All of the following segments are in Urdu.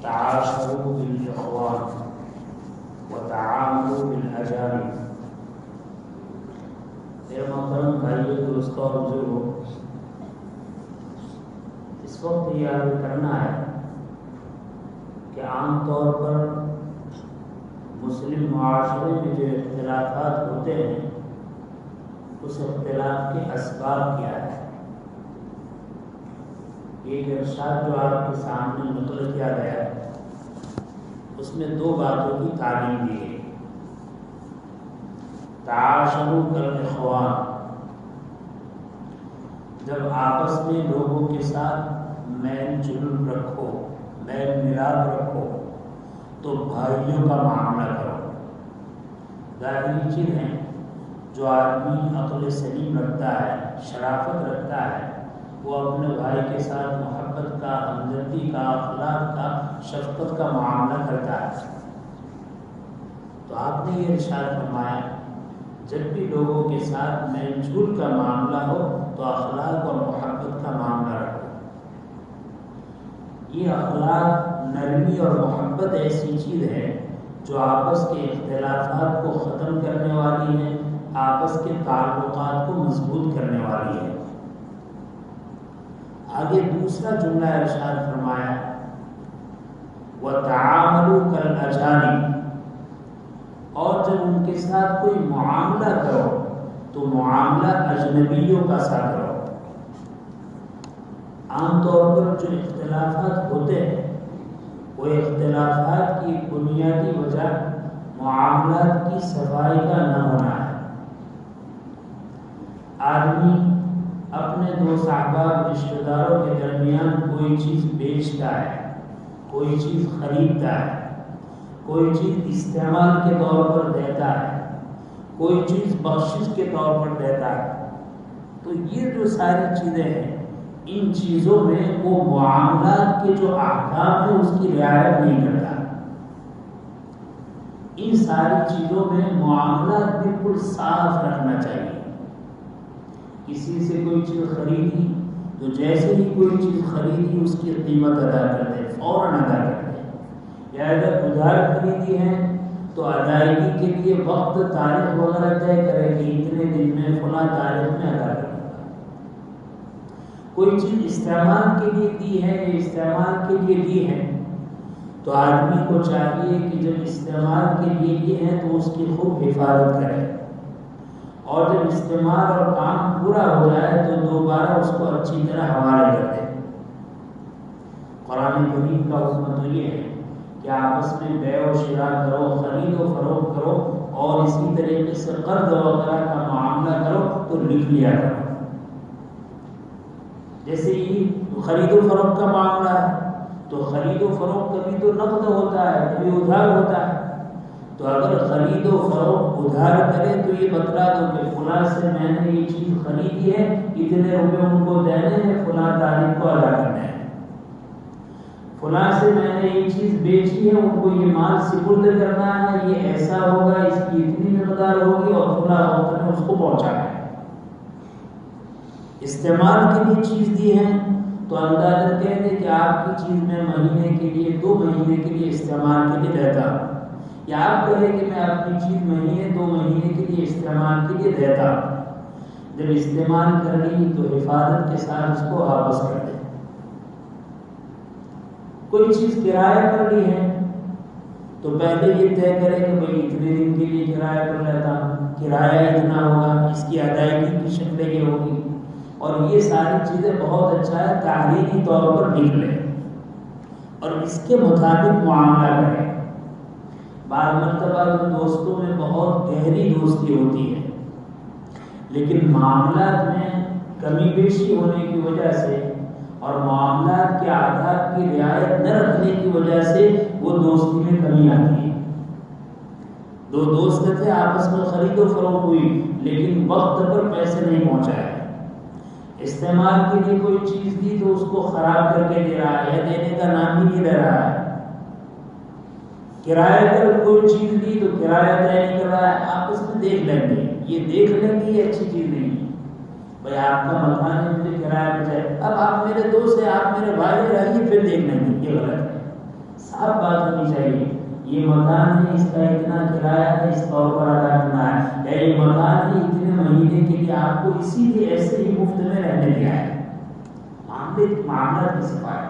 تعاشروا بالإخوان وتعاملوا بالأجانب۔ میرے محترم بھائیو، دوستوں اور بزرگوں، اس وقت یہ یاد کرنا ہے کہ عام طور پر مسلم معاشرے میں جو اختلافات ہوتے ہیں اس اختلاف کے اسباب کیا ہے۔ یہ ارشاد جو آپ کے سامنے نقل کیا گیا ہے اس میں دو باتوں کی تعلیم دی گئی۔ تعاشروا کالاخوان، جب آپس میں لوگوں کے ساتھ میل جول رکھو، میل ملاپ رکھو تو بھائیوں کا معاملہ کرو۔ ظاہری چیز ہے، جو آدمی عقل سلیم رکھتا ہے، شرافت رکھتا ہے، وہ اپنے بھائی کے ساتھ محبت کا، ہمدردی کا، اخلاق کا، شفقت کا معاملہ کرتا ہے۔ تو آپ نے یہ ارشاد فرمایا جب بھی لوگوں کے ساتھ میل جول کا معاملہ ہو تو اخلاق اور محبت کا معاملہ رکھو۔ یہ اخلاق، نرمی اور محبت ایسی چیز ہے جو آپس کے اختلافات کو ختم کرنے والی ہے، آپس کے تعلقات کو مضبوط کرنے والی ہے۔ آگے دوسرا جملہ ارشاد فرمایا وَتَعَامَلُوا كَالْأَجَانِبِ، اور جب ان کے ساتھ کوئی معاملہ کرو تو معاملہ اجنبیوں کا سا کرو۔ عام طور پر جو اختلافات ہوتے ہیں وہ اختلافات کی بنیادی وجہ معاملات کی صفائی کا نہ ہونا ہے۔ آدمی اپنے دو احباب رشتہ داروں کے درمیان کوئی چیز بیچتا ہے، کوئی چیز خریدتا ہے، کوئی چیز استعمال کے طور پر دیتا ہے، کوئی چیز بخشش کے طور پر دیتا ہے، تو یہ جو ساری چیزیں ہیں ان چیزوں میں وہ معاملات کے جو احکام ہیں اس کی رعایت نہیں کرتا۔ ان ساری چیزوں میں معاملات بالکل صاف رکھنا چاہیے۔ کسی سے کوئی چیز خریدی تو جیسے ہی کوئی چیز خریدی اس کی قیمت ادا کر دے، فوراً ادا کر دے، یا اگر ادھار خریدی ہے تو ادائیگی کے لیے وقت، تاریخ وغیرہ طے کرے کہ اتنے دن میں فلاں تاریخ میں ادا کرے۔ کوئی چیز استعمال کے لیے دی ہے یا استعمال کے لیے دی ہے تو آدمی کو چاہیے کہ جب استعمال کے لیے یہ ہے تو اس کی خوب حفاظت کرے، اور جب استعمال اور کام پورا ہو جائے تو دوبارہ اس کو اچھی طرح حوالے کر دے۔ قرآن کریم کا حکم تو یہ ہے کہ آپس میں بیع و شراء کرو، خرید و فروخت کرو، اور اسی طریقے سے قرض وغیرہ کا معاملہ کرو تو لکھ لیا کرو۔ جیسے یہ خرید و فروخت کا معاملہ ہے تو خرید و فروخت کبھی تو نقد ہوتا ہے، کبھی ادھار ہوتا ہے، تو اگر خرید و فروخت ادھار کرے تو یہ بتلا دو کہ فلاں سے میں نے یہ چیز خریدی ہے، اتنے روپے ان کو دینے ہیں، فلاں تاریخ کو ادا کرنا ہے۔ فلاں سے میں نے یہ چیز بیچی ہے، ان کو یہ مال سپرد کرنا ہے، یہ ایسا ہوگا، اس کی اتنی مقدار ہوگی اور فلاں وقت میں اس کو پہنچانا ہے۔ استعمال کے لیے چیز دی ہے تو اندازہ کہہ دے کہ آپ کی چیز میں مہینے کے لیے، 2 مہینے کے لیے استعمال کے لیے دیتا ہوں، یا آپ کہیں کہ میں اپنی چیز مہینے 2 مہینے کے لیے استعمال کے لیے دیتا ہوں۔ جب استعمال کر لی تو حفاظت کے ساتھ اس کو واپس کر دیں۔ کوئی چیز کرایہ پر لی ہے تو پہلے یہ طے کرے کہ بھئی اتنے دن کے لیے کرایہ پر لیتا ہوں، کرایہ اتنا ہوگا، اس کی ادائیگی کی شکل یہ ہوگی، اور یہ ساری چیزیں بہت اچھا ہے تحریری طور پر لکھ لیں اور اس کے مطابق معاملہ کریں۔ بعض مرتبہ تو دوستوں میں بہت گہری دوستی ہوتی ہے، لیکن معاملات میں کمی بیشی ہونے کی وجہ سے اور معاملات کے آداب کی رعایت نہ رکھنے کی وجہ سے وہ دوستی میں کمی آتی ہے۔ 2 دوست تھے، آپس میں خرید و فروخت ہوئی لیکن وقت پر پیسے نہیں پہنچائے، استعمال کے لیے کوئی چیز دی تو اس کو خراب کر کے دے رہا ہے، یا دینے کا نام ہی نہیں لے رہا ہے۔ کرایہ پر کوئی چیز دی تو کرایہ طے نہیں کر رہا ہے، آپس میں دیکھ لیں گے، یہ دیکھ لیں گے، یہ اچھی چیز نہیں ہے۔ بھائی آپ کا مکان ہے، مجھے کرایہ پہ چاہیے، اب آپ میرے دوست ہیں، آپ میرے بھائی رہیے، پھر دیکھ لیں گے، یہ غلط ہے۔ صاف بات ہونی چاہیے، یہ مکان ہے، اس کا اتنا کرایہ ہے، اس طور پر ادا کرنا ہے، یا یہ مکان ہے اتنے مہینے کے لیے آپ کو اسی لیے ایسے ہی مفت میں رہنے دیا ہے۔ معاملات کی صفائی۔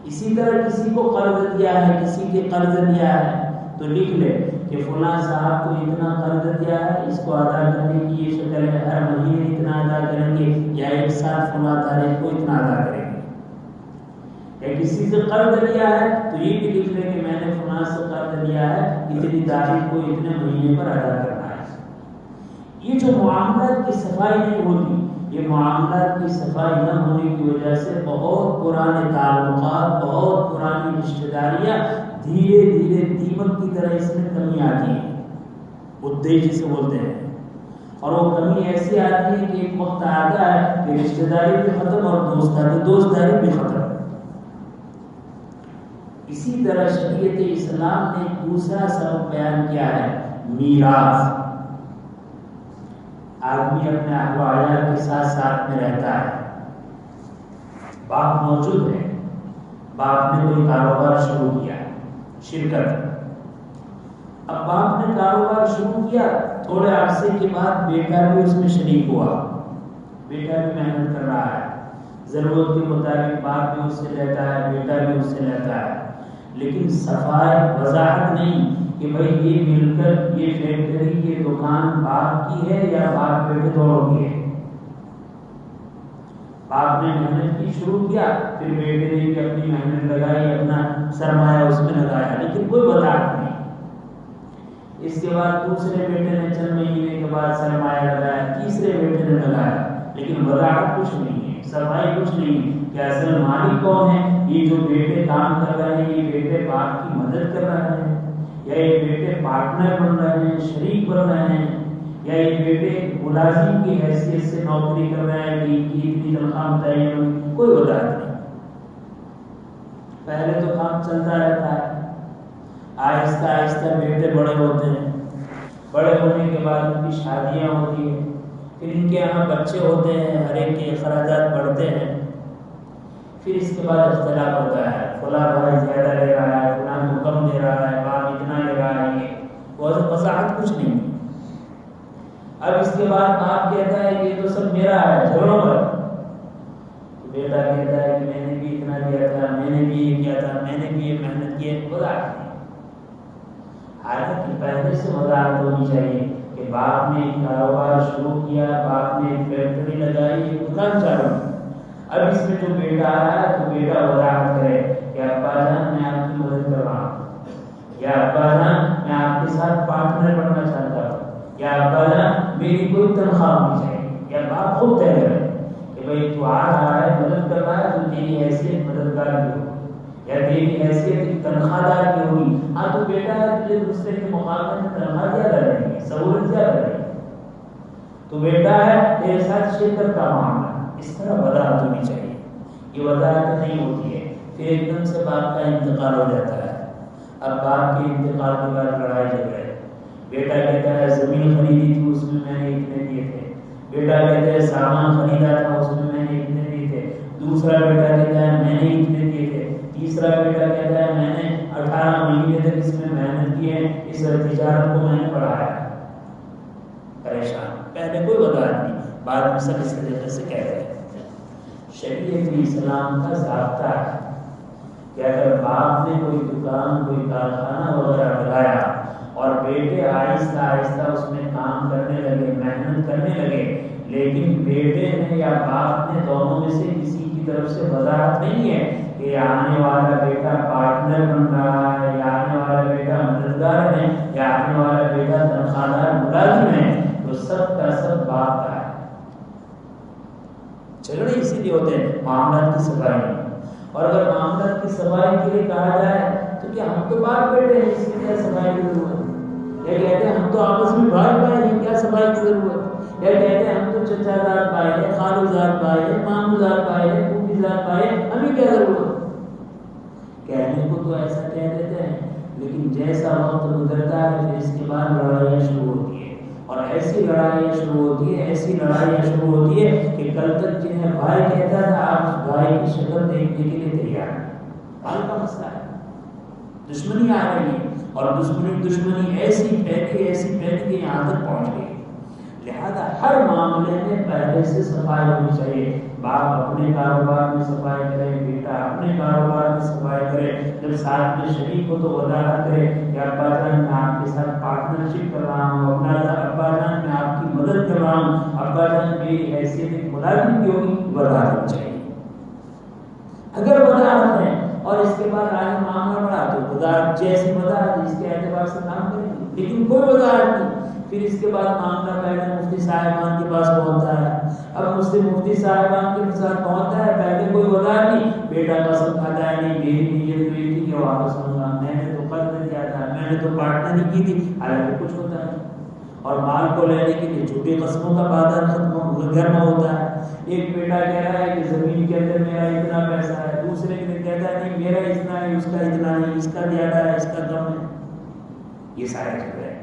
اسی طرح کسی کو قرض دیا ہے، کسی کے قرض دیا ہے تو لکھ لے کہ فلاں صاحب کو اتنا قرض دیا ہے، اس کو ادا کرنے کی یہ شکل ہے، ہر مہینے اتنا ادا کریں گے یا ایک ساتھ فلاں تاریخ کو اتنا ادا کریں گے۔ یا کسی سے قرض لیا ہے تو یہ بھی لکھ لے کہ میں نے فلاں سے قرض لیا ہے، اتنی تاریخ کو اتنے مہینے پر ادا کرنا ہے۔ یہ جو معاملات کی صفائی نہیں ہوتی، یہ معاملات کی صفائی نہ ہونے کی وجہ سے بہت پرانے تعلقات، بہت پرانی رشتہ داریاں دھیرے دھیرے دیمک کی طرح اس میں کمی آتی ہے، ادیش جسے بولتے ہیں، اور وہ کمی ایسی آتی ہے کہ ایک وقت آتا ہے کہ رشتہ داری بھی ختم اور دوستداری بھی ختم۔ اسی طرح شریعت اسلام نے دوسرا سبب بیان کیا ہے، میراث۔ آدمی اپنے اہل و عیال کے ساتھ ساتھ میں رہتا ہے، باپ موجود ہے، باپ نے کوئی کاروبار شروع کیا، شرکت، اب باپ نے کاروبار شروع کیا، تھوڑے عرصے کے بعد بیٹا بھی اس میں شریک ہوا، بیٹا بھی محنت کر رہا ہے، ضرورت کے مطابق باپ بھی اس سے لیتا ہے، بیٹا بھی اس سے لیتا ہے، لیکن صفائی وضاحت نہیں کہ بھئی یہ مل کر یہ فیکٹری، یہ دکان باپ کی ہے یا باپ بیٹے دونوں کی ہے۔ باپ نے محنت کی شروع کیا، پھر بیٹے نے بھی اپنی محنت لگائی، اپنا سرمایہ اس میں لگایا، لیکن کوئی وضاحت نہیں۔ اس کے بعد دوسرے بیٹے نے چند مہینے کے بعد سرمایہ لگایا، تیسرے بیٹے نے لگایا، لیکن وضاحت کچھ نہیں ہے، صفائی کچھ نہیں کہ اصل مالک کون ہے۔ یہ جو بیٹے کام کر رہے ہیں، یہ بیٹے باپ کی مدد کر رہے ہیں، یا یہ بیٹے پارٹنر بن رہے ہیں، شریک بن رہے ہیں، یا یہ بیٹے ملازم کی حیثیت سے نوکری کر رہے ہیں کہ ان کی اتنی تنخواہ متعین ہوئی، کوئی وضاحت نہیں۔ پہلے تو کام چلتا رہتا ہے، آہستہ آہستہ بیٹے بڑے ہوتے ہیں، بڑے ہونے کے بعد ان کی شادیاں ہوتی ہیں، پھر ان کے یہاں بچے ہوتے ہیں، ہر ایک کے اخراجات بڑھتے ہیں، پھر اس کے بعد اختلاف ہوتا ہے، فلاں بھائی زیادہ لے رہا ہے، فلاں کو کم دے رہا ہے، باپ اتنا لے رہا ہے، یہ وضاحت کچھ نہیں۔ اب اس کے بعد باپ کہتا ہے یہ تو سب میرا ہے، جھگڑوں پر، بیٹا کہتا ہے کہ میں نے بھی اتنا دیا تھا، میں نے بھی یہ کیا تھا، میں نے بھی یہ محنت کی، وضاحت نہیں۔ حالانکہ پہلے سے وضاحت ہونی چاہیے کہ باپ نے ایک کاروبار شروع کیا، باپ نے ایک فیکٹری لگائی، ایک دکان چالو کی، اب اس میں جو بیٹا آیا ہے تو بیٹا وضاحت کرے کہ ابا جان میں آپ کی مدد کر رہا ہوں، یا ابا جان میں آپ کے ساتھ پارٹنر بننا چاہتا ہوں، یا ابا جان میری کوئی تنخواہ ہونی چاہیے، یا باپ خود طے کرے کہ بھائی تو آ رہا ہے، مدد کر رہا ہے تو تیری حیثیت مددگار کی ہوگی، یا تیری حیثیت تنخواہ دار کی ہوگی۔ ہاں تو بیٹا ہے، تجھے دوسرے کے مقابلے میں تنخواہ زیادہ رہے گی، سہولت زیادہ رہے گی، تو بیٹا ہے تیرے ساتھ شرکت کا معاملہ، اس طرح وضاحت ہونی چاہیے۔ یہ وضاحت نہیں ہوتی ہے، پھر ایک دم سے باپ کا انتقال ہو جاتا ہے، اب باپ کے انتقال کے بعد لڑائی جھگڑے، بیٹا کہتا ہے زمین خریدی تھی اس میں میں نے اتنے دیے تھے، بیٹا کہتا ہے سامان خریدا تھا اس میں میں نے اتنے دیے تھے، دوسرا بیٹا کہتا ہے میں نے اتنے دیے تھے، تیسرا بیٹا کہتا ہے میں نے 18 مہینے تک اس میں محنت کی ہے، اس تجارت کو میں نے بڑھایا۔ پریشان، پہلے کوئی وضاحت نہیں، بعد میں سب اس طریقے سے کہہ رہے ہیں۔ شریعت اسلام کا ضابطہ ہے کہ اگر باپ نے کوئی دکان، کوئی کارخانہ وغیرہ لگایا اور بیٹے آہستہ آہستہ اس میں کام کرنے لگے، محنت کرنے لگے، لیکن بیٹے نے یا باپ نے دونوں میں سے کسی کی طرف سے وضاحت نہیں ہے کہ آنے والا بیٹا پارٹنر بن رہا ہے، یا آنے والا بیٹا مددگار ہے، یا آنے والا بیٹا تنخواہ دار ملازم ہے، تو سب کا سب باپ کا ہے۔ جھگڑے اسی لیے ہوتے ہیں، معاملات کی صفائی نہیں۔ اور اگر معاملات کی صفائی کے لیے کہا جائے تو کیا ہم تو باپ بیٹے ہیں، اس کی کیا صفائی کی ضرورت؟ یا کہتے ہیں ہم تو آپس میں بھائی بھائی ہیں، کیا صفائی کی ضرورت؟ یا کہتے ہیں ہم تو چچا زاد بھائی ہیں، خالو زاد بھائی ہیں، مامو زاد بھائی ہیں، پھوپھی زاد بھائی ہیں، ہمیں کیا ضرورت؟ کہنے کو تو ایسا کہہ دیتے ہیں، لیکن جیسا وقت گزرتا ہے پھر اس کے بعد لڑائیاں شروع ہوتی ہیں، اور ایسی لڑائیاں شروع ہوتی ہیں، ایسی لڑائیاں شروع ہوتی ہے کہ کل تک جنہیں بھائی کہتا تھا آج بھائی کی شکل دیکھنے کے لیے تیار ہیں۔ مال کا مسئلہ ہے، دشمنی آ رہی ہے اور دشمنی ایسی پھیلی کہ یہاں تک پہنچ گئی۔ لہذا ہر معاملے میں پہلے سے صفائی ہونی چاہیے۔ باپ اپنے کاروبار میں صفائی کرے، بیٹا اپنے کاروبار میں صفائی کرے، جب ساتھ میں شریک ہو تو وضاحت کرے کہ ابا جان میں آپ کے ساتھ پارٹنرشپ کر رہا ہوں، ابا جان میں آپ کی مدد کر رہا ہوں، ابا جان میری حیثیت ایک ملازم کی ہوگی، وضاحت چاہیے۔ اگر وضاحت ہے اور اس کے بعد آگے معاملہ بڑھا تو وضاحت جیسی وضاحت اس کے اعتبار سے کام کریں گے، لیکن کوئی وضاحت نہیں، پھر اس کے بعد معاملہ پہلے مفتی صاحبان کے پاس پہنچتا ہے۔ اب مفتی صاحبان کے ساتھ پہنچتا ہے، پہلے کوئی وضاحت نہیں، بیٹا قسم کھاتا ہے نہیں میری نیت ہوئی تھی کہ واپس لوں گا، میں نے تو قرض کیا تھا، میں نے تو پارٹنری کی تھی، حالانکہ کچھ ہوتا ہے۔ اور مال کو لینے کے لیے جھوٹی قسموں کا بادل گرم ہوتا ہے۔ ایک بیٹا کہہ رہا ہے کہ زمین کے اندر میرا اتنا پیسہ ہے، دوسرے کے کہتا ہے نہیں میرا اتنا ہے، اس کا اتنا نہیں، اس کا زیادہ ہے، اس کا کم ہے۔ یہ سارے جھگڑے ہیں۔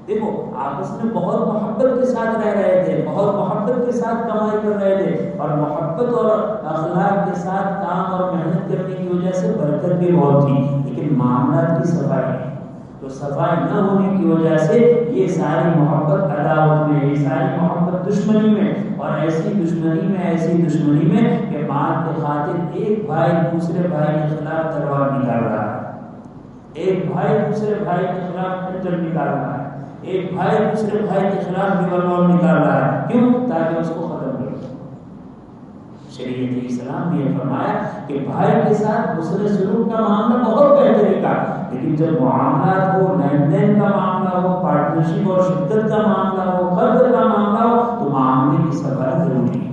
دیکھو آپس میں بہت محبت کے ساتھ رہ رہے تھے، بہت محبت کے ساتھ کمائی کر رہے تھے، اور محبت اور اخلاق کے ساتھ کام اور محنت کرنے کی وجہ سے برکت بھی بہت تھی، لیکن معاملات کی صفائی نہیں، تو صفائی نہ ہونے کی وجہ سے یہ ساری محبت عداوت میں، یہ ساری محبت دشمنی میں، اور ایسی دشمنی میں کہ مال کے خاطر ایک بھائی دوسرے بھائی کے خلاف تلوار نکال رہا ہے، ایک بھائی دوسرے بھائی کے خلاف خنجر نکال رہا ہے، ایک بھائی دوسرے بھائی کے خلاف ریوالور نکال رہا ہے، کیوں؟ تاکہ اس کو ختم کرے۔ شریعت اسلام نے یہ فرمایا کہ بھائی کے ساتھ حسن سلوک کا معاملہ بہت بہتری کا، لیکن جب معاملات ہو، لین دین کا معاملہ ہو، پارٹنرشپ اور شرکت کا معاملہ ہو، قرض کا معاملہ ہو، تو معاملے کی صفائی ضروری ہے۔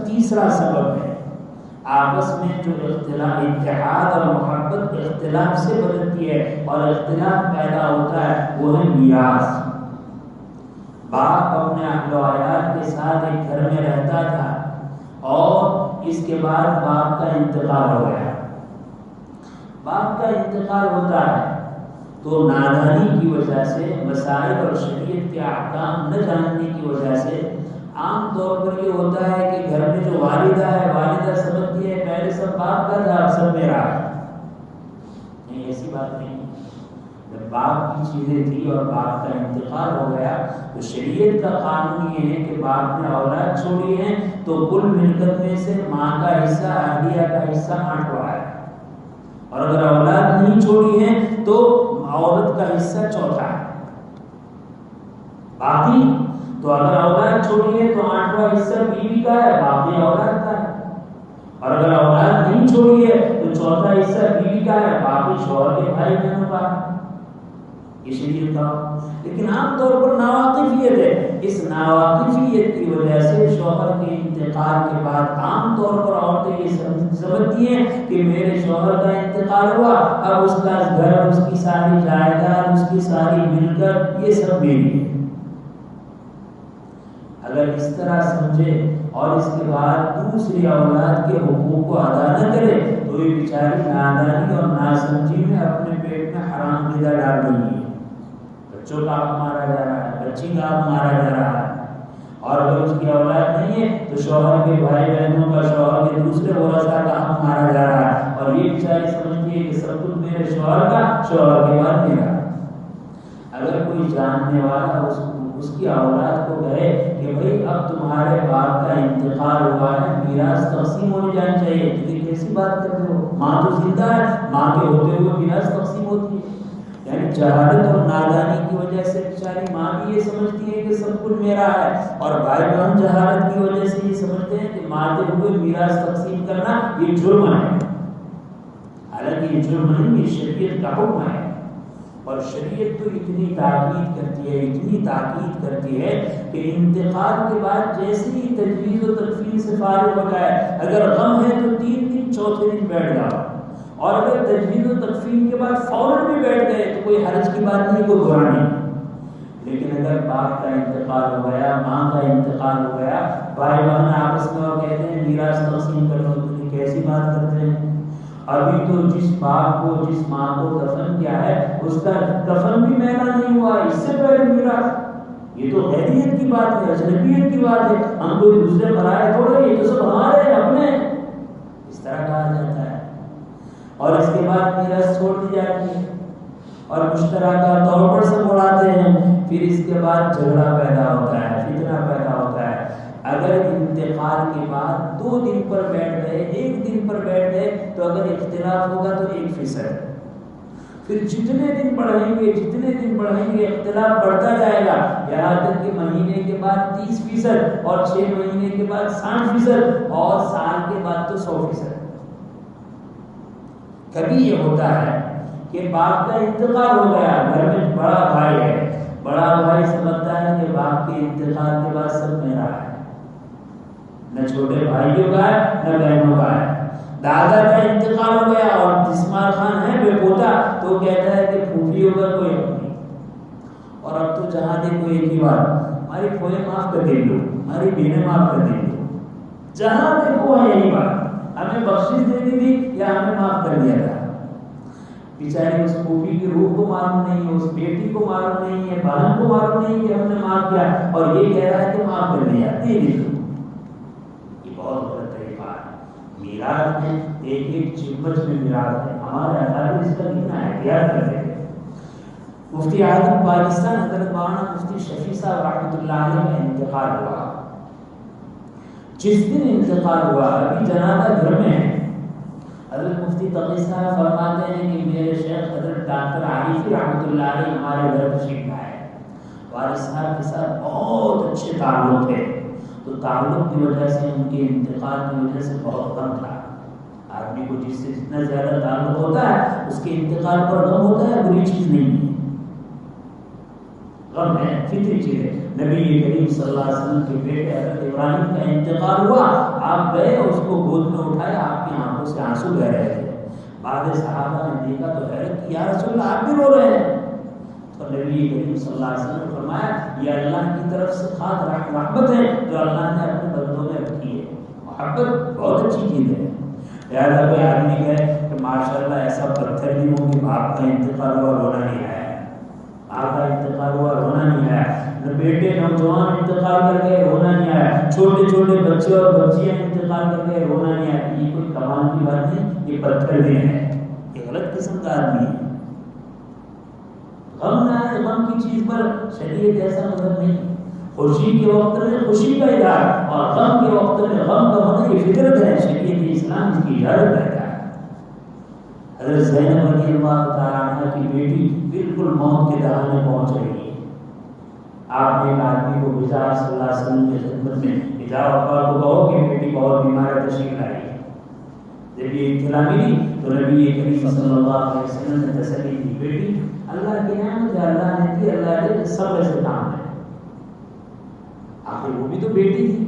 تیسرا سبب ہے آپس میں جو اختلاف، اتحاد اور محبت اختلاف سے بدلتی ہے اور اختلاف پیدا ہوتا ہے، وہ ہے میراث۔ باپ اپنے اہل و عیال کے ساتھ ایک گھر میں رہتا تھا اور اس کے بعد باپ کا انتقال ہو گیا۔ باپ کا انتقال ہوتا ہے تو نادانی کی وجہ سے، مسائل اور شریعت کے احکام نہ جاننے کی وجہ سے عام طور پر یہ ہوتا ہے کہ گھر میں جو والدہ سمجھتی ہے پہلے سب باپ کا تھا اب سب میرا ہے۔ نہیں، ایسی بات نہیں۔ جب باپ کی چیزیں تھی اور باپ کا انتقال ہو گیا تو شریعت کا قانون یہ ہے کہ باپ نے اولاد چھوڑی ہے تو کل ملکت میں سے ماں کا حصہ، اہلیہ کا حصہ 8واں ہے، اور اگر اولاد نہیں چھوڑی ہے تو عورت کا حصہ 4تھا ہے۔ باقی تو اگر اولاد چھوڑی ہے تو 8واں حصہ بیوی کا ہے، باقی اولاد کا ہے، اور اگر اولاد نہیں چھوڑی ہے تو 4تھا حصہ بیوی کا ہے، باقی شوہر کے بھائی بہنوں کا ہے۔ یہ شریعت کا، لیکن عام طور پر ناواقفیت ہے، اس ناواقفیت کی وجہ سے شوہر کے انتقال کے بعد عام طور پر عورتیں یہ سمجھتی ہیں کہ میرے شوہر کا انتقال ہوا، اب اس کا گھر، اس کی ساری جائیداد، اس کی ساری ملکت، یہ سب میری ہے۔ اگر اس طرح سمجھے اور اس کے بعد دوسری اولاد کے حقوق کو ادا نہ کرے تو یہ بیچاری نادانی اور ناسمجھی میں اپنے پیٹ میں حرام غذا ڈال رہی ہے۔ بچوں کا حق مارا جا رہا ہے، بچی کا حق مارا جا رہا ہے، اور اگر اس کی اولاد نہیں ہے تو شوہر کے بھائی بہنوں کا، شوہر کے دوسرے ورثاء کا حق مارا جا رہا ہے، اور یہ بیچاری سمجھتی ہے کہ سب کچھ میرے شوہر کا، شوہر کے بعد میرا۔ اگر کوئی جاننے والا اس کی اولاد کو کہے کہ بھئی اب تمہارے باپ کا انتقال ہوا ہے، میراث تقسیم ہونی جانی چاہیے، تو یہ کیسی بات کرتے ہو؟ ماں تو زندہ ہے، ماں کے ہوتے ہوئے میراث تقسیم ہوتی ہے۔ یعنی جہالت اور نادانی کی وجہ سے بیچاری ماں بھی یہ سمجھتی ہے کہ سب کچھ میرا ہے، اور بھائی بہن جہالت کی وجہ سے یہ سمجھتے ہیں کہ مارتے ہوئے میراث تقسیم کرنا یہ جرم ہے، حالانکہ یہ جرم نہیں، یہ شریعت کا حکم ہے۔ اور شریعت تو اتنی تاکید کرتی ہے کہ انتقال کے بعد جیسے ہی تجویز و تکفین سے فارغ ہو جائے، اگر غم ہے تو 3 دن، چوتھے دن بیٹھ جاؤ، اور اگر تجویز و تکفین کے بعد فوراً بھی بیٹھ گئے تو کوئی حرج کی بات نہیں، کوئی برا نہیں۔ لیکن اگر باپ کا انتقال ہو گیا، ماں کا انتقال ہو گیا، بھائی بہن آپس میں اور کہتے ہیں میراث تقسیم کر لو، تو کیسی بات کرتے ہیں؟ ابھی تو جس باپ کو، جس ماں کو دفن کیا ہے اس کا دفن بھی میرا نہیں ہوا، اس سے پہلے میراث، یہ تو غیریت کی بات ہے، اجنبیت کی بات ہے، ہم کوئی دوسرے برائے تھوڑے، یہ تو سب ہمارے اپنے، اس طرح کہا مشترکہ طور پر سب اڑاتے ہیں، پھر اس کے بعد جھگڑا پیدا ہوتا ہے، فتنہ پیدا ہوتا ہے۔ اگر انتقال کے بعد 2 دن پر بیٹھ گئے، 1 دن پر بیٹھ گئے، تو اگر اختلاف ہوگا تو 1%، پھر جتنے دن بڑھیں گے اختلاف بڑھتا جائے گا، یہاں تک کہ مہینے کے بعد 30% اور 6 مہینے کے بعد 60% اور سال کے بعد تو 100%۔ کبھی یہ ہوتا ہے کہ باپ کا انتقال ہو گیا، گھر میں بڑا بھائی ہے، بڑا بھائی سمجھتا ہے کہ باپ کے انتقال کے بعد سب میرا ہے، نہ چھوٹے بھائیوں کا ہے نہ بہنوں کا ہے۔ دادا کا انتقال ہو گیا اور جسمار خان ہے بے پوتا، تو کہتا ہے کہ پھوپھیوں کا کوئی حق نہیں، اور اب تو جہاں دیکھو ایک ہی بات، ہماری پھوئیں معاف کر دیں لو، ہماری بہنیں معاف کر دیں لو، جہاں دیکھو یہی بات، ہمیں بخشش دینی تھی یا ہمیں معاف کر دیا تھا۔ بیچاری اس پھوپھی کی روح کو معلوم نہیں ہے، اس بیٹی کو معلوم نہیں ہے، بہن کو معلوم نہیں کہ ہم نے معاف کیا، اور یہ کہہ رہا ہے کہ معاف کر دیا، دے دے دو۔ یہ بہت غلط طریقہ ہے۔ میراث میں ایک چمچ میں میراث ہے، ہمارے اقدار اس کا کتنا احتیاط کرتے ہیں۔ مفتی اعظم پاکستان حضرت مولانا مفتی شفیع صاحب رحمۃ اللہ علیہ کا انتقال ہوا۔ جس دن انتقال ہوا، ابھی جنازہ گھر میں ہے، حضرت مفتی تقی صاحب فرماتے ہیں کہ میرے شیخ حضرت ڈاکٹر عارفی رحمۃ اللہ علیہ ہمارے گھر تشریف لائے، والد صاحب کے ساتھ بہت اچھے تعلق تھے، تو تعلق کی وجہ سے ان کے انتقال کی وجہ سے بہت غم تھا۔ آدمی کو جس سے جتنا زیادہ تعلق ہوتا ہے اس کے انتقال پر غم ہوتا ہے، بری چیز نہیں ہے، غم ہے، فطری چیز ہے۔ نبی کریم صلی اللہ علیہ وسلم کے بیٹے حضرت ابراہیم کا انتقال ہوا، آپ گئے اور اس کو گود میں اٹھایا، آپ کی آنکھوں سے آنسو بہ رہے تھے۔ بعض صحابہ نے دیکھا تو حیرت کی، یا رسول اللہ آپ بھی رو رہے ہیں؟ تو نبی کریم صلی اللہ علیہ وسلم نے فرمایا یہ اللہ کی طرف سے خاص رحمت ہے جو اللہ نے اپنے بندوں میں رکھی ہے۔ محبت بہت اچھی چیز ہے۔ لہٰذا کوئی آدمی کہے کہ ماشاءاللہ ایسا پتھر نہیں ہو کہ باپ کا انتقال ہوا رونا نہیں آیا، باپ کا انتقال ہوا رونا نہیں آیا، نہ بیٹے نوجوان انتقال کر گئے رونا نہیں آیا، چھوٹے چھوٹے بچے اور بچیاں انتقال کر گئے رونا نہیں آیا، یہ کوئی کمال کی بات نہیں، یہ پتھر دل ہے، یہ غلط قسم کا آدمی ہے۔ غم نہ آئے، غم کی چیز پر شریعت ایسا مطلب نہیں۔ خوشی کے وقت میں خوشی کا اظہار اور غم کے وقت میں غم کا ہونا یہ فطرت ہے، شریعت اسلام اس کی اجازت دیتا ہے۔ حضرت زینب رضی اللہ تعالیٰ عنہ کی بیٹی بالکل موت کے دہانے پہنچ رہی ہے، آپ نے ایک آدمی کو بھیجا صلی اللہ علیہ وسلم کی خدمت میں، بھیجا ابا کو کہو کہ بیٹی بہت بیمار ہے، تشریف لائی ہے۔ جب یہ اطلاع ملی تو نبی کریم صلی اللہ علیہ وسلم نے تسلی دی، بیٹی اللہ کی نعمت ہے، اللہ نے دی، اللہ کے صبر سے کام ہے۔ آخر وہ بھی تو بیٹی تھی،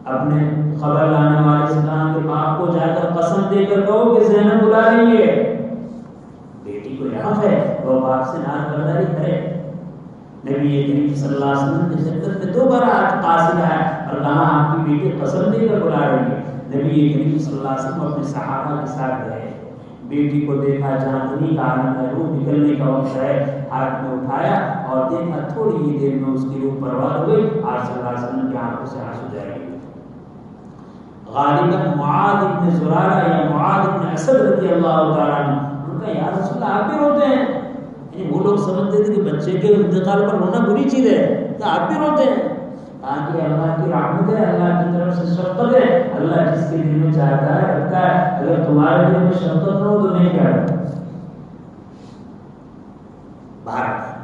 اپنے خبر لانے والے اسلام کے باپ کو جا کر قسم دے کر کہو کہ زینب بلا رہی ہے، بیٹی کو یاد ہے وہ باپ سے ناز برداری کرے۔ نبی کریم صلی اللہ علیہ وسلم کی خدمت میں 2 بار قاصد آیا اور کہا آپ کی بیٹی قسم دے کر بلا رہی ہے۔ نبی کریم صلی اللہ علیہ وسلم اپنے صحابہ کے ساتھ گئے، بیٹی کو دیکھا، جانکنی کا عالم ہے، روح نکلنے کا وقت ہے، ہاتھ میں اٹھایا اور دیکھا تھوڑی ہی دیر میں اس کی روح پرواز ہوئی، آپ صلی اللہ علیہ وسلم کی آنکھوں سے آنسو جاری ہوئے۔ غالباً معاذ بن زرارہ یا معاذ بن اسد رضی اللہ تعالیٰ عنہ، ان کا یا رسول اللہ آپ بھی روتے ہیں؟ یعنی وہ لوگ سمجھتے تھے کہ بچے کے انتقال پر رونا بری چیز ہے، تو آپ بھی روتے ہیں؟ تاکہ اللہ کی رحمت ہے، اللہ کی طرف سے شفقت ہے، اللہ جس کے دل میں چاہتا ہے رکھتا ہے، اگر تمہارے دل میں شفقت نہ ہو تو نہیں کرتا۔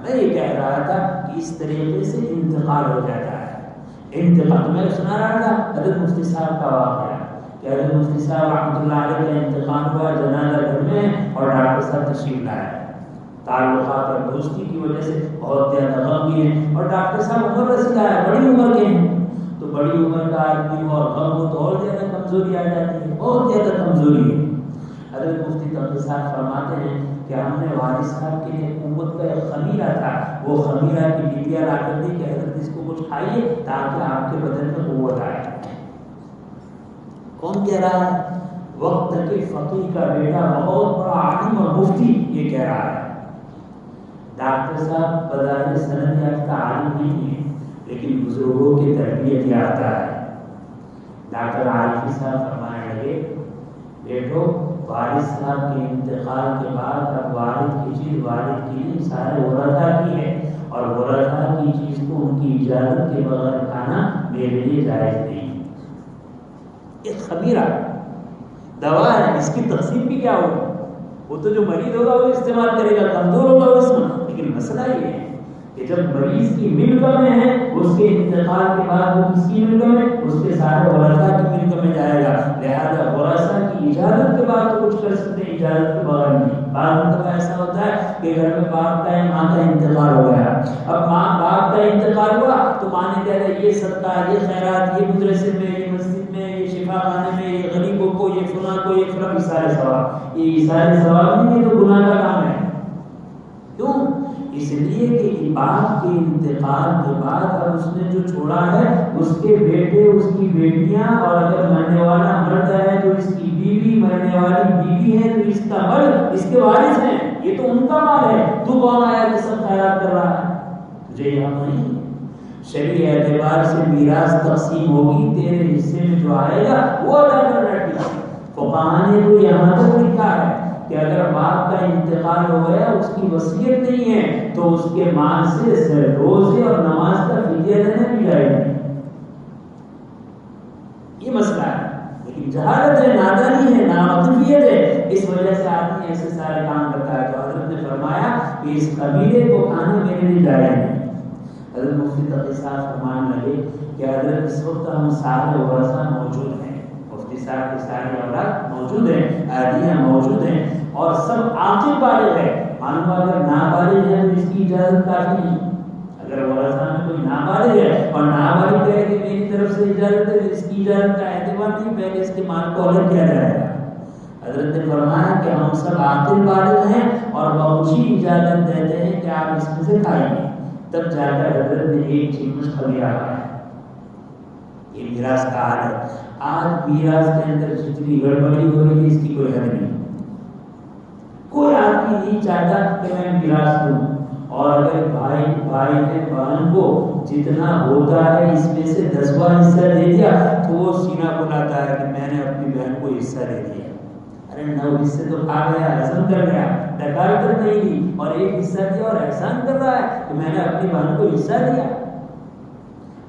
میں یہ کہہ رہا تھا کہ اس طریقے سے انتقال ہو جاتا ہے۔ انتقال میں سنا رہا تھا حضرت مفتی صاحب کا واقعہ کہ حضرت مفتی صاحب رحمۃ اللہ علیہ کا انتقال ہوا، جنازہ گھر میں اور ڈاکٹر صاحب تشریف لائے، تعلقات اور دوستی کی وجہ سے بہت زیادہ غم بھی ہے، اور ڈاکٹر صاحب عمر رسیدہ ہے، بڑی عمر کے ہیں، تو بڑی عمر کا آدمی اور غم ہو تو اور زیادہ کمزوری آ جاتی ہے، بہت زیادہ کمزوری ہے۔ حضرت مفتی تقی صاحب فرماتے ہیں کہ ہم نے والد صاحب کے لیے قوت کا ایک خمیرہ تھا، وہ خمیرہ کی بیٹیاں لا کر دی کہ حضرت اس کو کچھ کھائیے تاکہ آپ کے بدن میں قوت آئے۔ کون کہہ رہا ہے؟ وقت کے فقیہ کا بیٹا، بہت بڑا عالم اور مفتی، یہ کہہ رہا ہے۔ ڈاکٹر صاحب بظاہر سند یافتہ عالم نہیں ہے لیکن بزرگوں کی تربیت یافتہ ہے۔ ڈاکٹر عارفی صاحب فرمانے لگے بیٹو والد صاحب کے انتقال کے بعد اب والد کی چیز والد کی نہیں، سارے ورثہ کی ہے، اور ورثہ کی چیز کو ان کی اجازت کے بغیر کھانا میرے لیے جائز نہیں۔ ایک خمیرہ دوا ہے، اس کی تقسیم بھی کیا ہوگی؟ وہ تو جو مریض ہوگا وہ استعمال کرے گا، کمزور ہوگا اس میں، لیکن مسئلہ یہ ہے کہ جب مریض کی ملک میں ہے، اس کے انتقال کے بعد وہ کس کی ملک میں؟ اس کے سارے ورثہ کی ملک میں جائے گا، لہذا ورثہ کی اجازت کے بعد تو کچھ کر سکتے ہیں، اجازت کے بغیر نہیں۔ بعض مرتبہ ایسا ہوتا ہے کہ گھر میں باپ کا ہے، ماں کا انتقال ہو گیا، اب ماں باپ کا انتقال ہوا تو ماں نے کہا یہ صدقہ، یہ خیرات، یہ مدرسے میں، یہ مسجد میں، یہ شفا خانے میں، یہ غریبوں کو، یہ فلاں کو، یہ فلاں، ایسارے ثواب، یہ ایسارے ثواب نہیں، یہ تو گناہ کا کام ہے۔ کیوں؟ اس لیے کہ باپ کے انتقال کے بعد اب اس نے جو چھوڑا ہے، اس کے بیٹے، اس کی بیٹیاں، اور اگر مرنے والا مرد ہے تو اس کی بیوی، مرنے والی بیوی ہے تو اس کا مرد، اس کے وارث ہیں، یہ تو ان کا مال ہے، تو کون آیا کہ سب خیرات کر رہا ہے؟ تجھے یہاں نہیں۔ شرعی اعتبار سے میراث تقسیم ہوگی، تیرے حصے میں جو آئے گا وہ ادا کرنا ٹھیک۔ فقہاء نے تو یہاں تک لکھا ہے کہ اگر باپ کا انتقال ہو گیا، اس کی وصیت نہیں ہے تو اس کے مال سے روزے اور نماز کا فدیہ دینا بھی جائز نہیں۔ یہ مسئلہ ہے، لیکن جہالت ہے، نادانی ہے، ناعقلیت ہے، اس وجہ سے آدمی ایسے سارے کام کرتا ہے۔ تو حضرت نے فرمایا کہ اس قبیلے کو کھانا میرے لیے جائز نہیں۔ حضرت مفتی تقی صاحب فرمانے لگے کہ حضرت اس وقت ہم سارے ورثہ موجود ہیں، مفتی صاحب کے سارے اولاد موجود ہیں، عادیاں موجود ہیں، اور سب عاقل بالغ ہے۔ معلوم اگر نابالغ ہے تو اس کی اجازت کافی نہیں۔ اگر ورثہ میں کوئی نابالغ ہے اور نابالغ کہے کہ میری طرف سے اجازت ہے، اس کی اجازت کا اعتبار نہیں، پہلے اس کے مال کو الگ کیا جائے گا۔ حضرت نے فرمایا کہ ہم سب عاقل بالغ ہیں اور بخوشی اجازت دیتے ہیں کہ آپ اس میں سے کھائیں گے۔ تب جا کر حضرت نے ایک چیز خبیرہ ہے، یہ میراث کا حال ہے۔ آج میراث کے اندر جتنی گڑبڑی ہو رہی ہے اس کی کوئی حد نہیں۔ کوئی آدمی نہیں چاہتا کہ میں میراث دوں، اور اگر بھائی نے بہن کو جتنا ہوتا ہے اس میں سے 10واں حصہ دے دیا تو وہ سینہ بلاتا ہے کہ میں نے اپنی بہن کو حصہ دے دیا۔ ارے 9 حصے تو کھا گیا، ہضم کر گیا، ڈکار تک نہیں دی، اور 1 حصہ دیا اور احسان کر رہا ہے کہ میں نے اپنی بہن کو حصہ دیا۔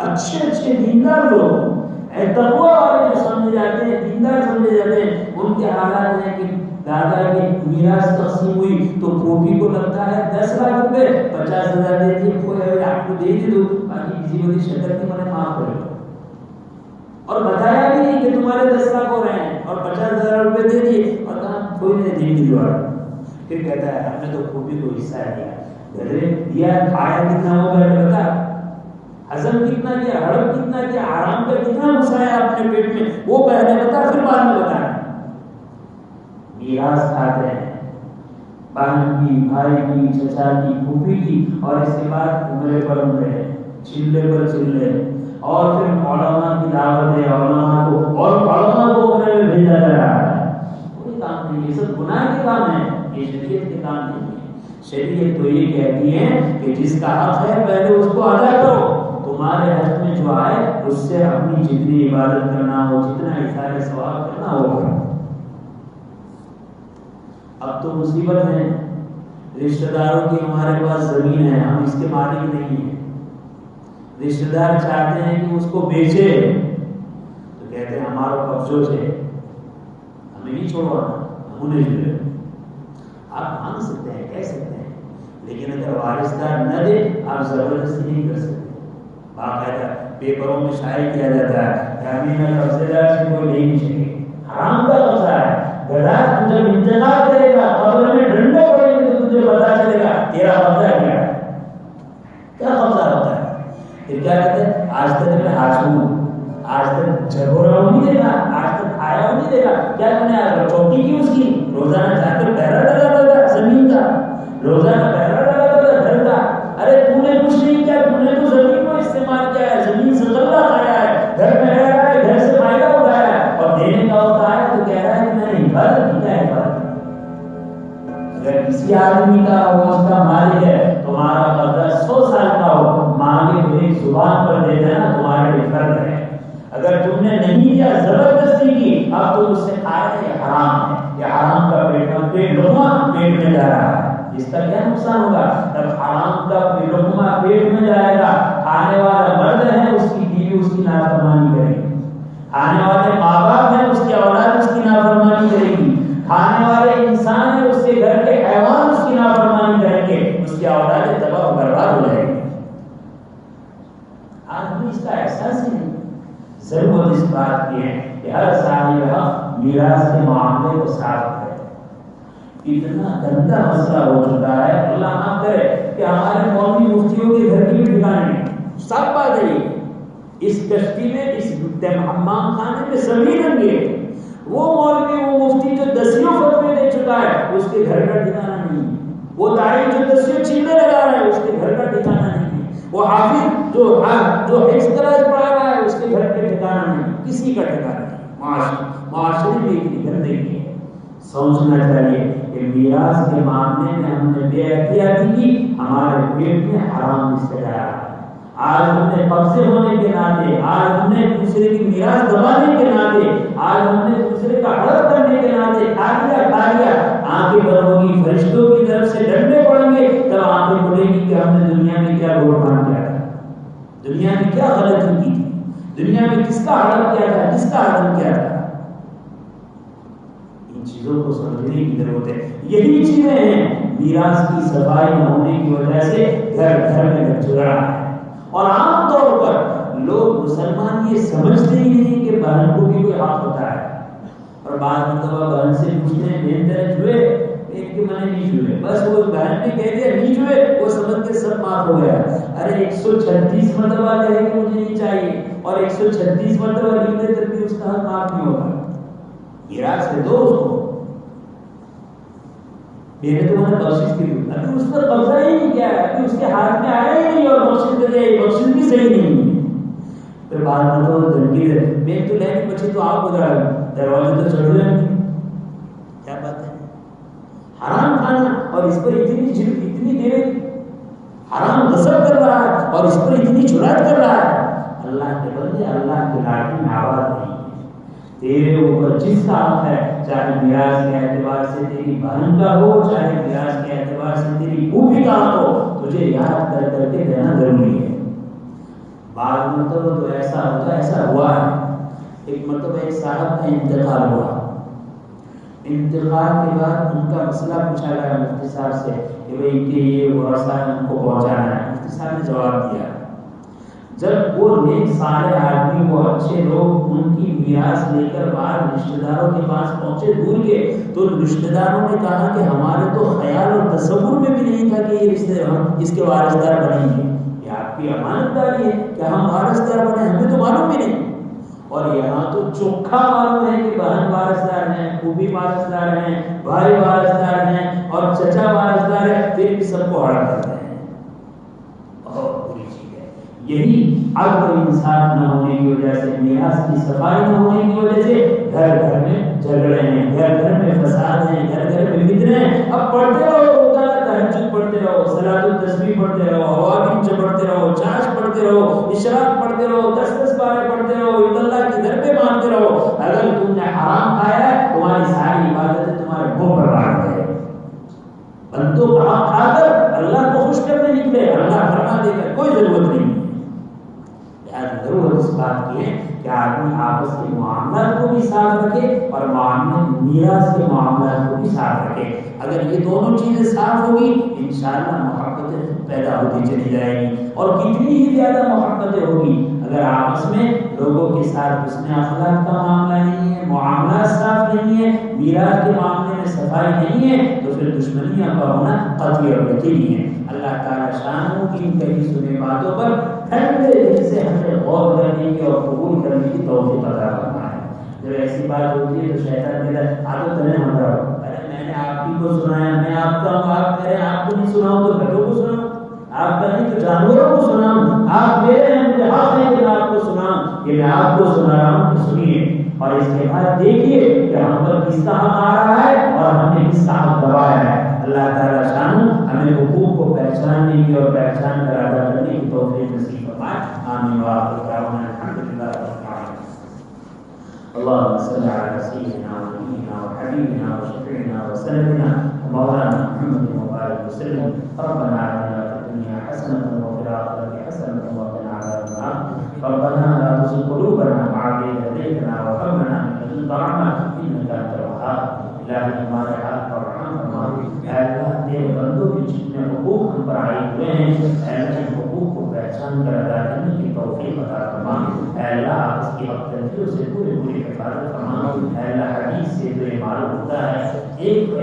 اچھے دیندار لوگ، تقویٰ والے جو سمجھے جاتے ہیں، دیندار سمجھے جاتے ہیں، ان کے حالات ہیں کہ دادا کی میراث تقسیم ہوئی تو پھوپھی کو لگتا ہے 10 لاکھ روپے، 50,000 دے دیے، کوئی آپ کو دے دو، باقی کسی کو شکر کی میں نے معاف کر دو، اور بتایا بھی نہیں کہ تمہارے 10 لاکھ ہو رہے ہیں، اور 50,000 روپے دے دیے، اور کہا کوئی نہیں دے دی جوڑ۔ پھر کہتا ہے ہم نے تو پھوپھی کو حصہ دیا، گھر دیا، کھایا کتنا ہوگا بتا، ہضم کتنا کیا، ہڑپ کتنا کیا، آرام کا کتنا گھسایا اپنے پیٹ میں، وہ پہلے بتا پھر بعد میں بتا۔ میراث کھاتے ہیں بہن کی، بھائی کی، چچا کی، پھوپھی کی، اور اس کے بعد عمرے پر عمرے، چلے پر چلے، اور پھر علماء کی دعوت ہے، علماء کو، اور علماء کو عمرے میں بھیجا جا رہا ہے۔ کوئی کام نہیں، یہ سب گناہ کے کام ہیں، یہ شریعت کے کام نہیں ہے۔ شریعت تو یہ کہتی ہے کہ جس کا حق ہے پہلے اس کو ادا کرو، تمہارے حق میں جو آئے اس سے اپنی جتنی عبادت کرنا ہو، جتنا اثار ثواب کرنا ہو۔ اب تو مصیبت ہے، رشتہ داروں کی ہمارے پاس زمین ہے، ہم اس کے مالک نہیں ہیں، رشتہ دار چاہتے ہیں کہ اس کو بیچے تو کہتے ہیں ہمارا قبضوں سے ہمیں نہیں چھوڑوانا، ہم انہیں جو ہے آپ مانگ سکتے ہیں، کہہ سکتے ہیں، لیکن اگر وارثدار نہ دے آپ زبردستی نہیں کر سکتے۔ باقاعدہ پیپروں میں شائع کیا جاتا ہے کہ امین قبضے دار سے کوئی لے نہیں سکے، حرام کا قبضہ ہے۔ گدا جب انتقال کرے گا قبر میں ڈنڈے پڑیں گے تو تجھے پتا چلے گا تیرا قبضہ کیا ہے، کیا قبضہ ہوتا ہے۔ پھر کیا کہتے ہیں آج تک میں حاصل ہوں، آج تک جھگوڑا نہیں دیکھا، آج تک آیا نہیں دیکھا، کیا میں نے چوکی کی اس کی روزانہ جا کر پہرا ڈالا تھا زمین کا، روزانہ پہرا ڈالا تھا گھر کا۔ ارے تو نے کچھ نہیں کیا، تو نے تو زمین کو استعمال کیا ہے، زمین سے غلہ کھایا ہے، گھر میں رہ رہا ہے، گھر سے فائدہ اٹھایا ہے، اور دینے کا ہوتا ہے تو کہہ رہا ہے کہ میں نے حفاظت کی۔ کیا حفاظت؟ اگر کسی آدمی کا وہ اس کا مالک ہے، تمہارا قبضہ 100 سال کا ہو، مانگے تو ایک زبان پر دے دینا تمہارے لیے فرض ہے۔ اگر تم نے نہیں دیا، زبردستی کی، اب تو اس سے کھا رہے ہیں حرام ہے، یہ حرام کا پیٹ لقمہ پیٹ میں جا رہا ہے، اس کا کیا نقصان ہوگا؟ جب حرام کا لقمہ پیٹ میں جائے گا، کھانے والا مرد ہے اس کی بیوی اس کی نافرمانی کرے گی، کھانے والے ماں باپ ہیں اس کی اولاد اس کی نافرمانی کرے گی، کھانے والے انسان ہیں اس کے گھر کے حیوان اس کی نافرمانی کریں گے، اس کی اولاد تباہ و برباد ہو جائے گی۔ آدمی اس کا احساس ہی نہیں۔ ضرورت اس بات کی ہے کہ ہر صاحب حق میراث کے معاملے کو صاف کرے۔ اتنا گندا مسئلہ ہو چکا ہے، اللہ نہ کرے کہ ہمارے مولوی مفتیوں کے گھر کی بھی ٹھکانے نہیں۔ صاف بات ہے، اس کشتی میں اس حمام خانے میں سبھی رنگے، وہ مولوی وہ مفتی جو دسیوں فتوے دے چکا ہے اس کے گھر کا ٹھکانا نہیں ہے، وہ داعی جو دسیوں چیلے لگا رہا ہے اس کے گھر کا ٹھکانا نہیں ہے، وہ حافظ جو حفظ کلاس پڑھا رہا ہے اس کے گھر کا ٹھکانا نہیں، کسی کا ٹھکانا نہیں۔ معاشرے میں اتنی گندگی ہے۔ سوچنا چاہیے کہ میراث کے معاملے میں ہم نے بے احتیاطی کی، ہمارے پیٹ میں حرام رشتہ جا رہا ہے۔ آج ہم نے قبضے ہونے کے ناطے، آج ہم نے دوسرے کی میراث دبانے کے ناطے، آج ہم نے دوسرے کا ہڑپ کرنے کے ناطے کھا لیا، آنکھیں بند ہوگی، فرشتوں کی طرف سے ڈنڈے پڑیں گے، تب آنکھیں کھلے گی کہ ہم نے دنیا میں کیا گوڑ مان کیا تھا، دنیا میں کیا غلطی کی تھی، دنیا میں کس کا ہڑپ کیا تھا، کس کا ہڑپ کیا تھا۔ ان چیزوں کو سمجھنے کی ضرورت ہے۔ یہی چیزیں ہیں میراث کی صفائی نہ ہونے کی وجہ سے گھر گھر میں چل رہا ہے، اور عام طور پر لوگ مسلمان یہ سمجھتے ہی نہیں کہ بہن کو بھی کوئی حق ہوتا ہے، اور بعض مرتبہ بہن سے پوچھتے ہیں بہن تیرے چھوئے، ایک کہ میں نے نہیں چھوئے، بس وہ بہن نے کہہ دیا نہیں چھوئے، وہ سمجھ کے سب معاف ہو گیا۔ ارے 136 مرتبہ کہے کہ مجھے نہیں چاہیے، اور 136 مرتبہ نہیں دے تب بھی اس کا حق معاف نہیں ہوگا۔ میراث سے دو اس کو، میں نے تمہیں بخشش کی، ابھی اس پر قبضہ ہی نہیں کیا ہے، ابھی اس کے ہاتھ میں آیا ہی نہیں، اور بخشش دے دے، بخشش بھی صحیح نہیں ہے۔ پھر بعد میں تو تنقید ہے، میں تو لے نہیں بچی تو آپ ہو جائے گا، دروازے تو چڑھ جائیں گے، کیا بات ہے؟ حرام کھانا، اور اس پر اتنی دیر حرام غصب کر رہا ہے، اور اس پر اتنی جرات کر رہا ہے۔ اللہ کے بندے، اللہ کی لاٹھی میں آواز نہیں ہے، تیرے اوپر جس کا حق ہے، چاہے میراث کے اعتبار سے تیری بہن کا ہو، چاہے میراث کے اعتبار سے تیری پھوپھی کا ہو، تجھے یاد کر کر کے دینا ضروری ہے۔ بعض مرتبہ تو ایسا ہوتا ہے، ایسا ہوا ہے، ایک مرتبہ ایک صاحب کا انتقال ہوا، انتقال کے بعد ان کا مسئلہ پوچھا گیا مفتی صاحب سے کہ بھئی کہ یہ ورثہ ان کو پہنچانا ہے۔ مفتی صاحب نے جواب دیا، جب وہ نیک صالح آدمی، وہ اچھے لوگ ان کی میراث لے کر بعد رشتہ داروں کے پاس پہنچے دور کے، تو رشتہ داروں نے کہا کہ ہمارے تو خیال اور تصور میں بھی نہیں تھا کہ یہ رشتے ہم اس کے وارثدار بنیں گے، یہ آپ کی امانت داری ہے کہ ہم وارثدار بنے، ہمیں تو معلوم بھی نہیں۔ اور یہاں تو چوکھا معلوم ہے کہ بہن وارثدار ہیں، پھوپھی وارثدار ہیں، بھائی وارثدار ہیں، اور چچا وارثدار ہے، پھر بھی سب کو ہڑپ کرتے ہیں۔ بہت بری چیز ہے یہی، عدل و انصاف نہ ہونے کی وجہ سے، میراث کی صفائی نہ ہونے کی وجہ سے گھر گھر میں جھگڑے ہیں، گھر گھر میں فساد ہیں، گھر گھر میں فتنے ہیں۔ اب پڑھتے رہو روزانہ تہجد پڑھتے رہو، صلاۃ التسبیح پڑھتے رہو، اوابین پڑھتے رہو، چاش پڑھتے رہو، اشراق پڑھتے رہو، 10 پارے پڑھتے رہو، اللہ کی ضربیں مارتے رہو، اگر تم نے حرام کھایا ہے تمہاری ساری عبادتیں تمہارے منہ پر بانٹ گئے۔ بندوں کا حق کھا کر اللہ کو خوش کرنے نکلے، اللہ فرما دے گا، کوئی ضرورت نہیں۔ ضرورت اس بات کی ہے کہ آدمی آپس کے معاملات کو بھی صاف رکھے اور میراث کے معاملات کو بھی صاف رکھے۔ اگر یہ دونوں چیزیں صاف ہوگی انشاءاللہ محبتیں پیدا ہوتی چلی جائیں گی، اور کتنی ہی زیادہ محبتیں ہوگی اگر آپس میں لوگوں کے ساتھ حسن اخلاق کا معاملہ نہیں ہے، معاملات صاف نہیں ہے، میراث کے معاملے میں صفائی نہیں ہے، تو پھر دشمنیاں کا ہونا قطعی اور یقینی ہے۔ اللہ تعالیٰ شان کی کئی سنی باتوں پر ٹھنڈے دل سے ہمیں غور کرنے کی اور قبول کرنے کی توفیق عطا فرمائے۔ جب ایسی بات ہوتی ہے تو شیطان کہتا ہے عادت نہیں ہم رہو، ارے میں نے آپ ہی کو سنایا، میں آپ کا ہوں، آپ میرے، آپ کو نہیں سناؤں تو گھروں کو سناؤں، آپ کا نہیں تو جانوروں کو سناؤں، آپ میرے ہیں مجھے حق ہے کہ میں آپ کو سناؤں، کہ میں آپ کو سنا رہا ہوں تو سنیے، اور اس کے بعد دیکھیے کہ ہم پر کس کا حق آ رہا ہے اور ہم نے کس کا حق دبایا ہے۔ اللہ تعالیٰ شان ہمیں حقوق کو پہچاننے کی اور پہچان کر ادا کرنے کی توفیق نصیب فرمائے۔ آمین و آخر دعوانا الحمدللہ رب العالمین۔ اللهم صل على سيدنا ونبينا وحبيبنا وشفيعنا وسندنا ومولانا محمد وبارك وسلم. ربنا آتنا في الدنيا حسنة وفي الآخرة حسنة وقنا عذاب النار. ربنا لا تزغ قلوبنا بعد إذ هديتنا وهب لنا من لدنك رحمة إنك أنت الوهاب. الہی ہمارے ہاتھ پر رحم فرما. اے اللہ تیرے بندوں کے جتنے حقوق ہم پر عائد ہوئے ہیں اے اللہ ان حقوق کو پہچان کر ادا کرنے کی توفیق عطا فرما. اے اللہ آپ اس کی حق تلفیوں سے پوری حفاظت فرما. اے اللہ حدیث سے جو یہ معلوم ہوتا ہے ایک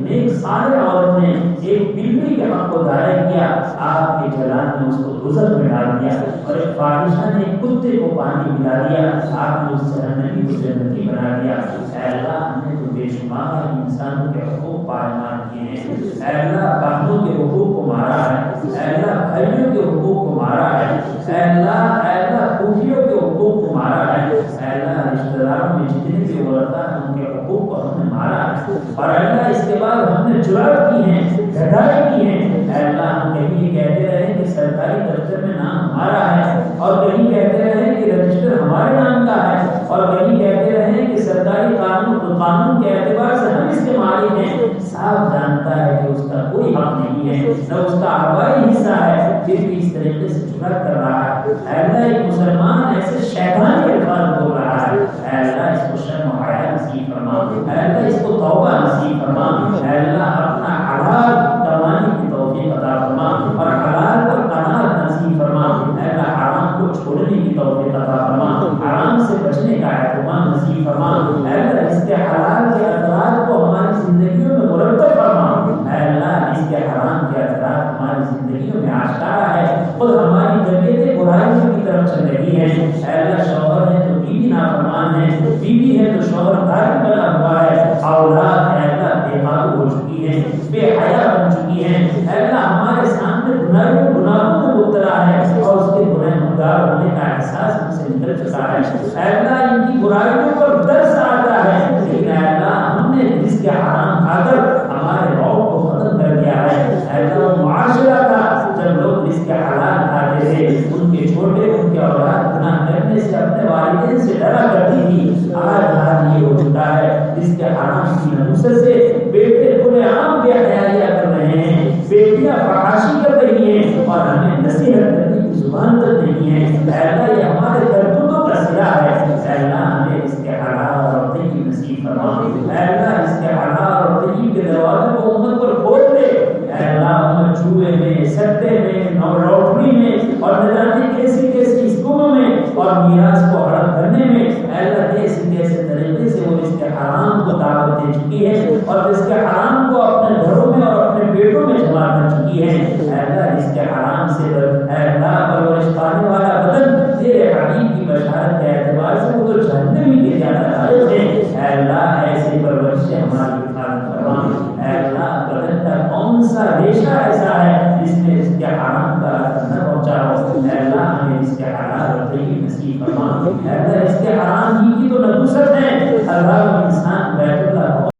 نیک صالح عورت نے ایک بلی کے حق کو ضائع کیا, آپ کے جلال نے اس کو دوزخ میں ڈال دیا, اور ایک فاحشہ نے ایک کتے کو پانی پلا دیا, آپ نے اس جہنمی کو جنتی بنا دیا. اے اللہ ہم نے تو بے شمار انسانوں کے حقوق پائمال کیے ہیں. اے اللہ بہنوں کے حقوق کو مارا ہے. اے اللہ بھائیوں کے حقوق کو مارا ہے. اے اللہ پھوپھیوں کے حقوق کو مارا ہے. اے اللہ رشتہ داروں میں جتنے بھی ورثہ ہیں ان کے حقوق کو ہم نے مارا ہے. اور اے اللہ اس کے بعد ہم نے جرات کی ہیں, گدائی کی ہیں. اے اللہ ہم کہیں یہ کہتے رہے کہ سرکاری دفتر میں نام ہمارا ہے, اور کہیں کہتے رہے کہ رجسٹر ہمارے نام کا ہے, اور کہیں کہتے رہے کہ سرکاری قانون کے اعتبار سے ہم اس کے مالک ہیں. صاحب جانتا ہے کہ اس کا کوئی حق نہیں ہے, نہ اس کا آبائی حصہ ہے, پھر بھی اس طریقے سے جرات کر رہا ہے. اے اللہ ایک مسلمان ایسے شیطانی الفاظ بول رہا ہے. اے اللہ اس کو شرم و حیا نصیب فرما. اے اللہ اس کو توبہ نصیب فرما. اے اللہ اپنا حلال کمانے کی توفیق عطا فرما, اور حلال پر قناعت نصیب فرما. اے اللہ حرام کو چھوڑنے کی توفیق عطا فرما, حرام سے بچنے کا اہتمام نصیب فرما. اے اللہ اس کے حلال کے اثرات کو ہماری زندگیوں میں مرتب فرما. اے اللہ اس کے حرام کے اثرات ہماری زندگیوں میں آشکارا ہے, خود ہماری طبیعتیں برائیوں کی طرف چل رہی ہیں. اے اللہ شوہر ہے تو بیوی نافرمان ہے, بیوی ہے تو شوہر غائب بنا ہوا ہے, اولاد اے اللہ بے قابو ہو چکی ہے, بے حیا بن چکی ہے. اے اللہ ہمارے سامنے گناہوں میں مبتلا ہے, اور اس کے گنہگار ہونے کا احساس ہم سے نکل چکا ہے. اے اللہ ان کی برائیوں پر ترس آتا ہے, لیکن اے اللہ ہم نے رزق حرام کھا کر ہمارے روح کو ختم کر دیا ہے. اے اللہ معاشرہ کا جب لوگ رزق حلال کھاتے تھے, ان کے چھوٹے ان کے اولاد گناہ کرنے سے اپنے والدین سے ڈرا کرتی تھی. آج یہ ہو چکا ہے رزق حرام کی نحوست سے بیٹے کھلے عام بے حیائیاں کر رہے ہیں, بیٹیاں فحاشی کر رہی ہیں, اور ہمیں نصیحت کرنے کی زبان تک نہیں ہے. اے اللہ یہ ہمارے کرتوتوں کا صلہ ہے. اے اللہ ہمیں اس کے حلال اور طیب نصیب فرما. اے اللہ اس کے حلال اور طیب کے دروازے کو امت پر کھول دے. اے اللہ امت جوئے میں, سٹے میں, لاٹری میں, اور نہ جانے کیسی اسکیموں میں اور میراث کو ہڑپ کرنے میں اے اللہ کیسے طریقے سے وہ اس کے حرام کو دعوت دے چکی ہے, اور اس کے حرام کو اپنے گھروں میں اور اپنے پیٹوں میں جمع کر چکی ہے. اے اللہ اس کے حرام سے اے اللہ پرورش پانے والا بدن تیرے حبیب کی بشارت کے اعتبار سے وہ تو جہنمی کے زیادہ لائق ہے. اے اللہ ایسی پرورش سے ہماری حفاظت فرما. اے اللہ بدن کا کون سا ریشہ ایسا ہے جس میں اس کے حرام کا اثر نہ پہنچا ہو. اے اللہ ہمیں اس کے حلال اور طیب نصیب فرما. اے اللہ اس کے حرام ہی کی تو نحوست ہے, اللہ